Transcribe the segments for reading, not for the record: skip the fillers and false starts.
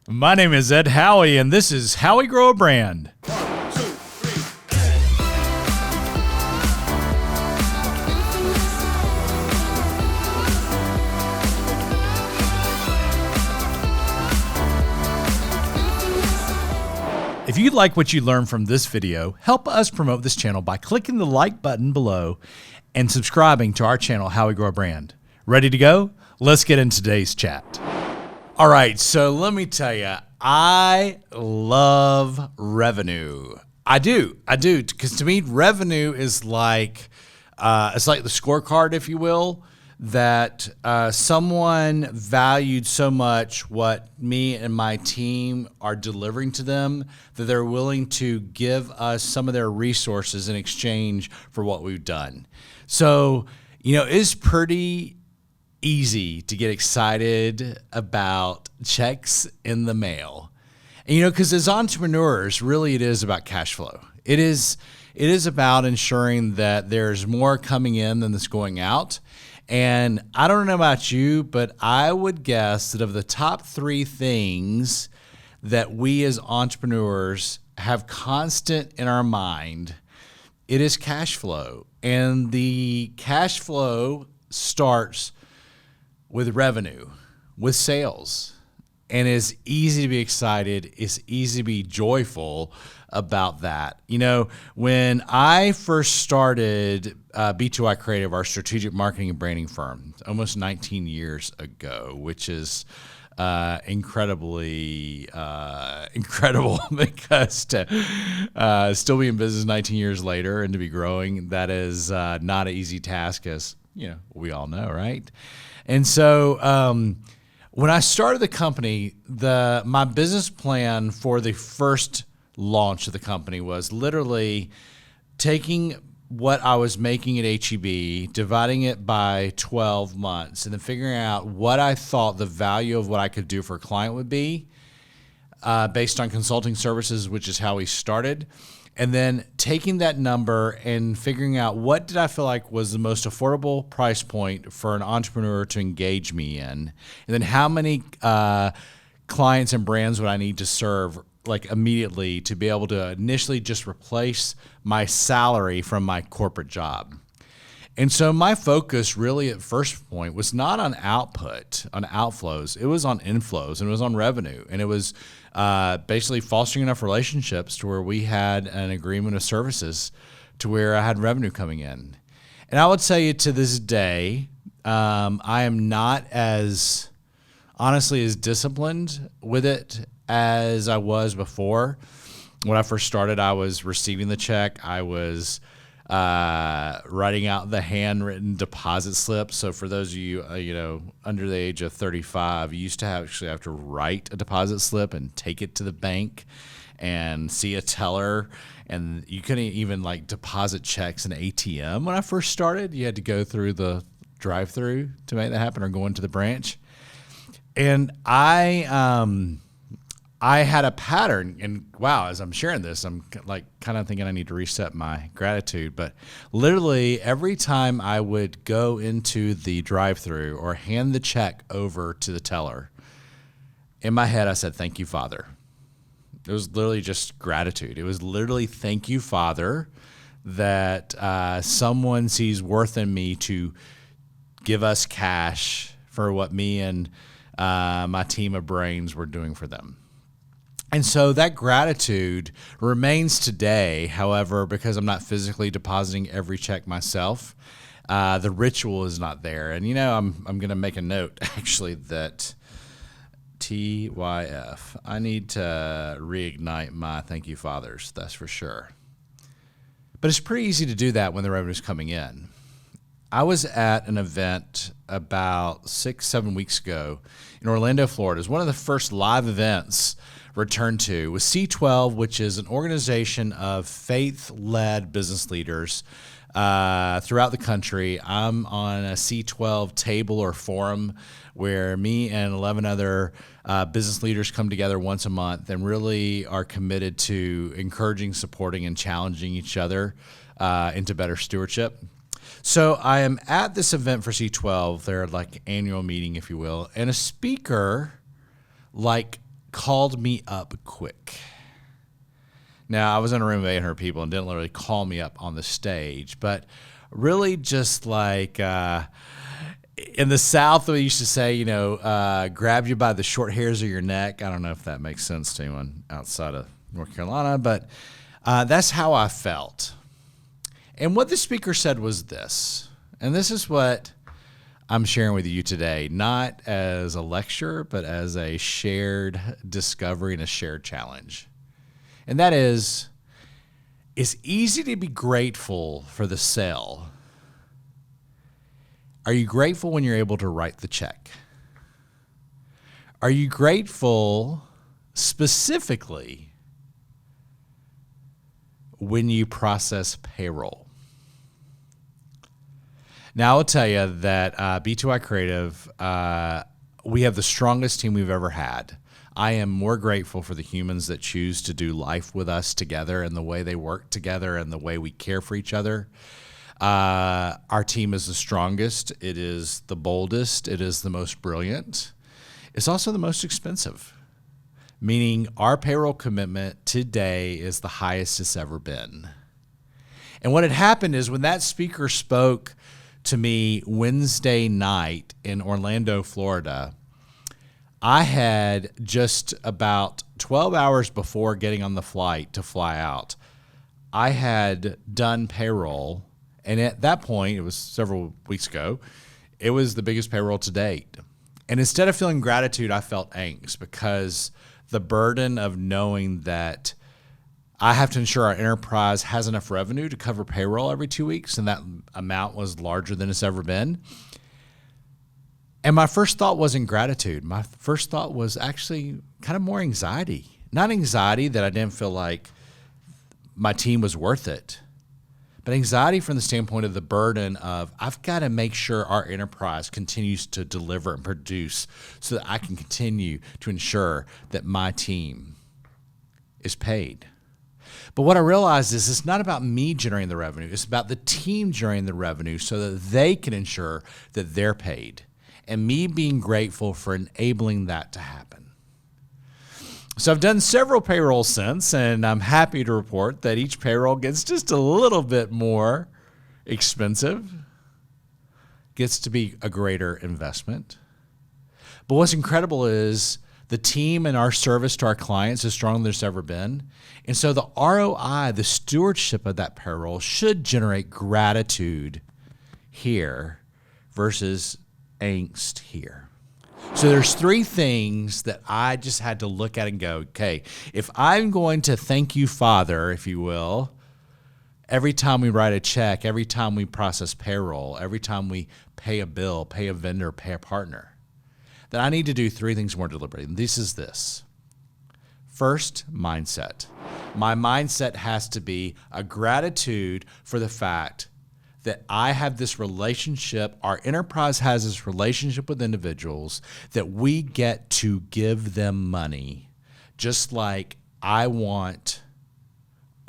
My name is Ed Howie, and this is Howie Grow a Brand. If you like what you learned from this video, help us promote this channel by clicking the like button below and subscribing to our channel, Howie Grow a Brand. Ready to go? Let's get into today's chat. All right, so let me tell you, I love revenue. I do, because to me, revenue is like it's like the scorecard, if you will, that someone valued so much what me and my team are delivering to them that they're willing to give us some of their resources in exchange for what we've done. So, it's pretty easy to get excited about checks in the mail. And, because as entrepreneurs, really it is about cash flow. It is about ensuring that there's more coming in than that's going out. And I don't know about you, but I would guess that of the top three things that we as entrepreneurs have constant in our mind, it is cash flow. And the cash flow starts with revenue, with sales. And it's easy to be excited. It's easy to be joyful about that. When I first started B2I Creative, our strategic marketing and branding firm, almost 19 years ago, which is incredibly incredible because to still be in business 19 years later and to be growing, that is not an easy task, as we all know, right? And so when I started the company, my business plan for the first launch of the company was literally taking what I was making at HEB, dividing it by 12 months, and then figuring out what I thought the value of what I could do for a client would be based on consulting services, which is how we started. And then taking that number and figuring out what did I feel like was the most affordable price point for an entrepreneur to engage me in. And then how many clients and brands would I need to serve immediately to be able to initially just replace my salary from my corporate job. And so my focus really at first point was not on output, on outflows. It was on inflows, and it was on revenue. And it was basically fostering enough relationships to where we had an agreement of services to where I had revenue coming in. And I would say to this day, I am not as honestly as disciplined with it as I was before. When I first started, I was receiving the check. I was writing out the handwritten deposit slip. So for those of you, under the age of 35, you used to actually have to write a deposit slip and take it to the bank and see a teller. And you couldn't even deposit checks in an ATM. When I first started, you had to go through the drive-through to make that happen or go into the branch. And I had a pattern, and wow, as I'm sharing this, I'm kind of thinking I need to reset my gratitude. But literally every time I would go into the drive-thru or hand the check over to the teller, in my head I said, "Thank you, Father." It was literally just gratitude. It was literally, "Thank you, Father, that someone sees worth in me to give us cash for what me and my team of brains were doing for them." And so that gratitude remains today. However, because I'm not physically depositing every check myself, the ritual is not there. And I'm going to make a note actually that TYF. I need to reignite my thank you, fathers. That's for sure. But it's pretty easy to do that when the revenue's coming in. I was at an event about 6-7 weeks ago in Orlando, Florida. It was one of the first live events returned to with C12, which is an organization of faith-led business leaders throughout the country. I'm on a C12 table or forum where me and 11 other business leaders come together once a month and really are committed to encouraging, supporting, and challenging each other into better stewardship. So I am at this event for C12, their annual meeting, if you will, and a speaker called me up quick. Now, I was in a room of 800 people and didn't literally call me up on the stage, but really just like in the South, we used to say, grab you by the short hairs of your neck. I don't know if that makes sense to anyone outside of North Carolina, but that's how I felt. And what the speaker said was this, and this is what I'm sharing with you today, not as a lecture, but as a shared discovery and a shared challenge. And that is, it's easy to be grateful for the sale. Are you grateful when you're able to write the check? Are you grateful specifically when you process payroll? Now, I'll tell you that B2I Creative, we have the strongest team we've ever had. I am more grateful for the humans that choose to do life with us together and the way they work together and the way we care for each other. Our team is the strongest. It is the boldest. It is the most brilliant. It's also the most expensive, meaning our payroll commitment today is the highest it's ever been. And what had happened is when that speaker spoke to me Wednesday night in Orlando, Florida, I had just about 12 hours before getting on the flight to fly out, I had done payroll. And at that point, it was several weeks ago, it was the biggest payroll to date. And instead of feeling gratitude, I felt angst because the burden of knowing that I have to ensure our enterprise has enough revenue to cover payroll every 2 weeks, and that amount was larger than it's ever been. And my first thought wasn't gratitude. My first thought was actually kind of more anxiety. Not anxiety that I didn't feel like my team was worth it, but anxiety from the standpoint of the burden of I've got to make sure our enterprise continues to deliver and produce so that I can continue to ensure that my team is paid. But what I realized is it's not about me generating the revenue. It's about the team generating the revenue so that they can ensure that they're paid. And me being grateful for enabling that to happen. So I've done several payrolls since, and I'm happy to report that each payroll gets just a little bit more expensive, gets to be a greater investment. But what's incredible is the team and our service to our clients is stronger than it's ever been. And so the ROI, the stewardship of that payroll should generate gratitude here versus angst here. So there's three things that I just had to look at and go, okay, if I'm going to thank you, Father, if you will, every time we write a check, every time we process payroll, every time we pay a bill, pay a vendor, pay a partner, then I need to do three things more deliberately. And this is this. First, mindset. My mindset has to be a gratitude for the fact that I have this relationship, our enterprise has this relationship with individuals that we get to give them money, just like I want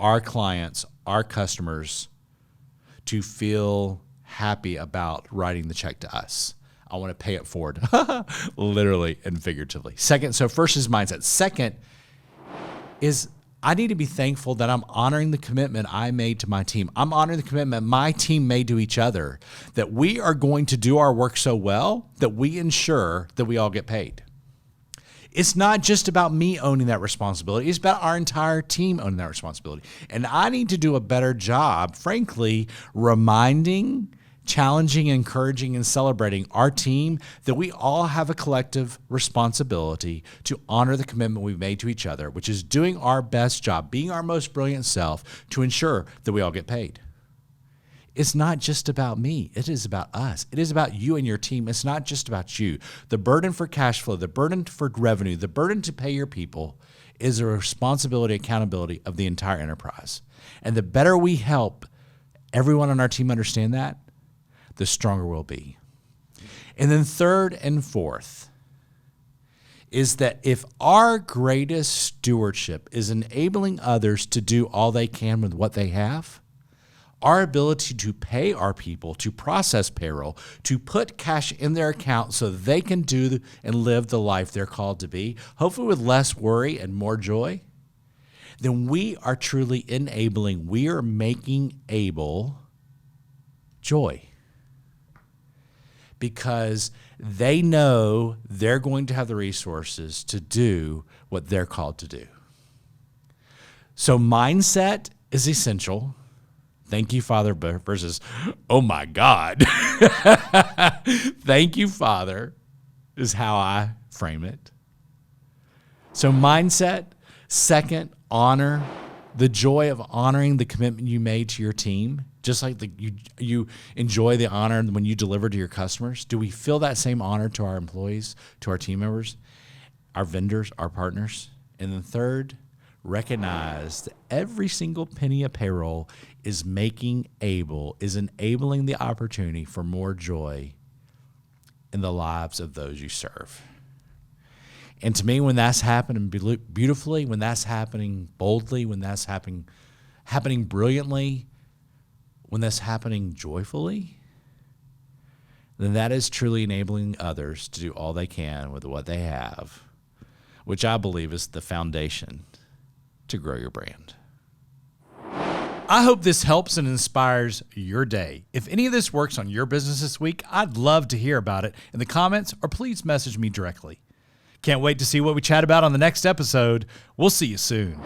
our clients, our customers to feel happy about writing the check to us. I want to pay it forward, literally and figuratively. So first is mindset. Second is I need to be thankful that I'm honoring the commitment I made to my team. I'm honoring the commitment my team made to each other, that we are going to do our work so well that we ensure that we all get paid. It's not just about me owning that responsibility. It's about our entire team owning that responsibility. And I need to do a better job, frankly, reminding, challenging, encouraging, and celebrating our team that we all have a collective responsibility to honor the commitment we've made to each other, which is doing our best job, being our most brilliant self to ensure that we all get paid. It's not just about me. It is about us. It is about you and your team. It's not just about you. The burden for cash flow, the burden for revenue, the burden to pay your people is a responsibility, accountability of the entire enterprise. And the better we help everyone on our team understand that, the stronger we'll be. And then third and fourth is that if our greatest stewardship is enabling others to do all they can with what they have, Our ability to pay our people, to process payroll, to put cash in their account so they can do and live the life they're called to be, hopefully with less worry and more joy, then we are truly enabling, we are making able joy. Because they know they're going to have the resources to do what they're called to do. So mindset is essential. Thank you, Father, versus, oh my God. Thank you, Father, is how I frame it. So mindset. Second, honor. The joy of honoring the commitment you made to your team. Just like you enjoy the honor when you deliver to your customers. Do we feel that same honor to our employees, to our team members, our vendors, our partners? And then third, recognize that every single penny of payroll is enabling the opportunity for more joy in the lives of those you serve. And to me, when that's happening beautifully, when that's happening boldly, when that's happening brilliantly, when that's happening joyfully, then that is truly enabling others to do all they can with what they have, which I believe is the foundation to grow your brand. I hope this helps and inspires your day. If any of this works on your business this week, I'd love to hear about it in the comments, or please message me directly. Can't wait to see what we chat about on the next episode. We'll see you soon.